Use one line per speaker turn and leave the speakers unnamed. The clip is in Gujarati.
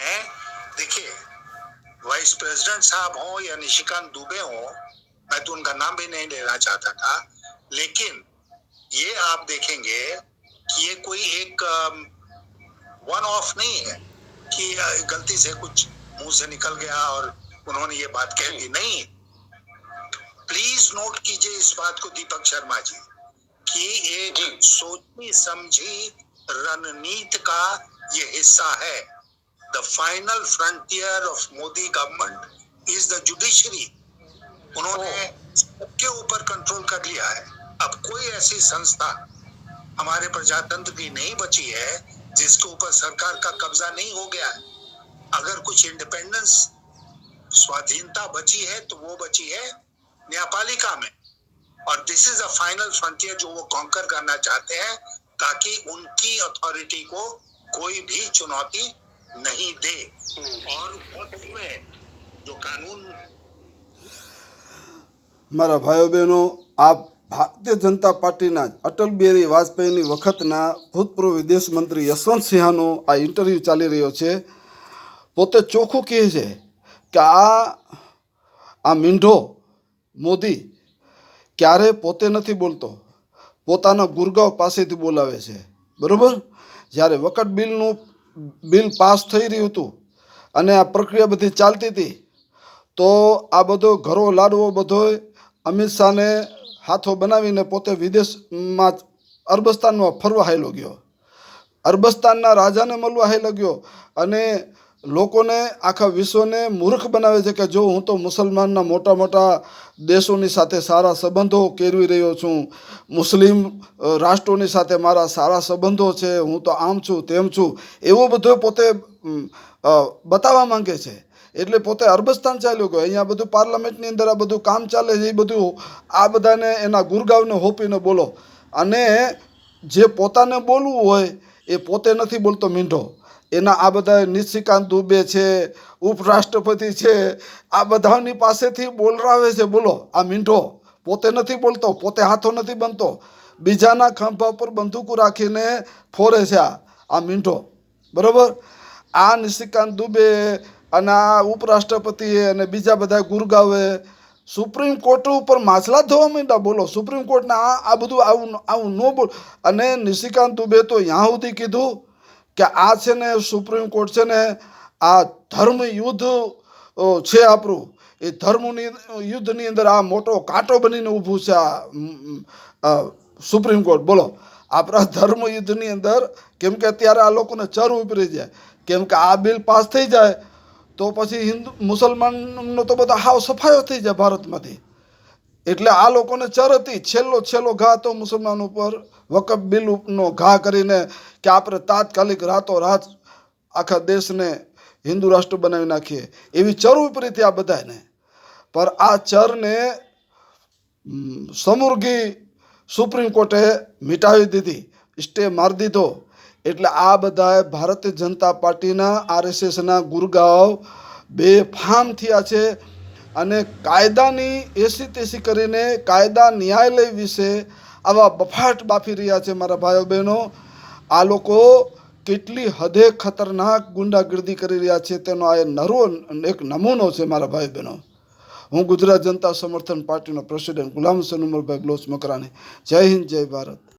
हैं। देखिए, वाइस प्रेसिडेंट साहब हो या निशिकांत दुबे हो, मैं तो उनका नाम भी नहीं लेना चाहता था, लेकिन ये आप देखेंगे कि ये कोई एक वन ऑफ नहीं है कि गलती से कुछ मुंह से निकल गया और उन्होंने ये बात कह दी। नहीं, प्लीज नोट कीजिए इस बात को दीपक शर्मा जी, कि एक सोची समझी रणनीति का ये हिस्सा है। The final frontier of Modi government is the judiciary. उन्होंने सबके ऊपर कंट्रोल कर लिया है। अब कोई ऐसी संस्था हमारे प्रजातंत्र की नहीं बची है जिसके ऊपर सरकार का कब्जा नहीं हो गया है। अगर कुछ इंडिपेंडेंस, स्वाधीनता बची है तो वो बची है न्यायपालिका में, और this is a final frontier जो वो कॉन्कर करना चाहते हैं, ताकि उनकी अथॉरिटी को कोई भी चुनौती नहीं दे। और जो कानून,
મારા ભાઈઓ બહેનો, આ ભારતીય જનતા પાર્ટીના અટલ બિહારી વાજપેયીની વખતના ભૂતપૂર્વ વિદેશ મંત્રી યશવંત સિંહાનો આ ઇન્ટરવ્યૂ ચાલી રહ્યો છે. પોતે ચોખ્ખું કહે છે કે આ મીંઢો મોદી ક્યારે પોતે નથી બોલતો, પોતાના ગુરગાંવ પાસેથી બોલાવે છે. બરાબર? જ્યારે વકફ બિલ પાસ થઈ રહ્યું હતું અને આ પ્રક્રિયા બધી ચાલતી હતી, તો આ બધો ઘરો લાડવો બધો અમિત શાહને હાથો બનાવીને પોતે વિદેશમાં અરબસ્તાનમાં ફરવા હાલ્યો ગયો, અરબસ્તાનના રાજાને મળવા હાલ્યો ગયો અને લોકોને, આખા વિશ્વને મૂર્ખ બનાવે છે કે જો હું તો મુસલમાનના મોટા મોટા દેશોની સાથે સારા સંબંધો કેળવી રહ્યો છું, મુસ્લિમ રાષ્ટ્રોની સાથે મારા સારા સંબંધો છે, હું તો આમ છું તેમ છું, એવું બધું પોતે બતાવવા માંગે છે. એટલે પોતે અરબસ્તાન ચાલ્યો ગયો. અહીંયા બધું પાર્લામેન્ટની અંદર આ બધું કામ ચાલે છે, એ બધું આ બધાને એના ગુરગાવને હોપીને બોલો. અને જે પોતાને બોલવું હોય એ પોતે નથી બોલતો મીંઢો. એના આ બધા નિશિકાંત દુબે છે, ઉપરાષ્ટ્રપતિ છે, આ બધાની પાસેથી બોલરાવે છે. બોલો, આ મીંઢો પોતે નથી બોલતો, પોતે હાથો નથી બનતો, બીજાના ખંભા પર બંદૂકો રાખીને ફોરે છે આ મીંઢો. બરાબર? આ નિશિકાંત દુબે અને આ ઉપરાષ્ટ્રપતિ અને બીજા બધા ગુરગાવે સુપ્રીમ કોર્ટ ઉપર માછલા ધોવા માંડ્યા. બોલો, સુપ્રીમ કોર્ટને આ બધું આવું ન બોલ. અને નિશિકાંત દુબે તો ત્યાં સુધી કીધું કે આ છે ને સુપ્રીમ કોર્ટ છે ને આ ધર્મ યુદ્ધ છે આપણું, એ ધર્મની યુદ્ધની અંદર આ મોટો કાંટો બનીને ઊભું છે આ સુપ્રીમ કોર્ટ. બોલો, આપણા ધર્મ યુદ્ધની અંદર, કેમ કે અત્યારે આ લોકોને ચર ઉપરી જાય, કેમ કે આ બિલ પાસ થઈ જાય તો પછી હિન્દુ મુસલમાનનો તો બધા હાવ સફાયો થઈ જાય ભારતમાંથી. એટલે આ લોકોને ચર હતી. છેલ્લો ઘા તો મુસલમાન ઉપર વકફ બિલનો ઘા કરીને કે આપણે તાત્કાલિક રાતોરાત આખા દેશને હિન્દુ રાષ્ટ્ર બનાવી નાખીએ, એવી ચર ઉપરી હતી આ બધાને. પર આ ચરને સમુરગી સુપ્રીમ કોર્ટે મિટાવી દીધી, સ્ટે મારી દીધો. એટલે આ બધા ભારતીય જનતા પાર્ટીના આરએસએસના ગુરગાંવ બેફામ થયા છે અને કાયદાની એસી તેસી કરીને કાયદા ન્યાયાલય વિશે આવા બફાટ બાફી રહ્યા છે. મારા ભાઈઓ બહેનો, આ લોકો કેટલી હદે ખતરનાક ગુંડાગીર્દી કરી રહ્યા છે તેનો આ એક નમૂનો છે. મારા ભાઈ બહેનો, હું ગુજરાત જનતા સમર્થન પાર્ટીનો પ્રેસિડેન્ટ ગુલામ હુસૈન ઉમરભાઈ બલોચ મકરાણી. જય હિન્દ, જય ભારત.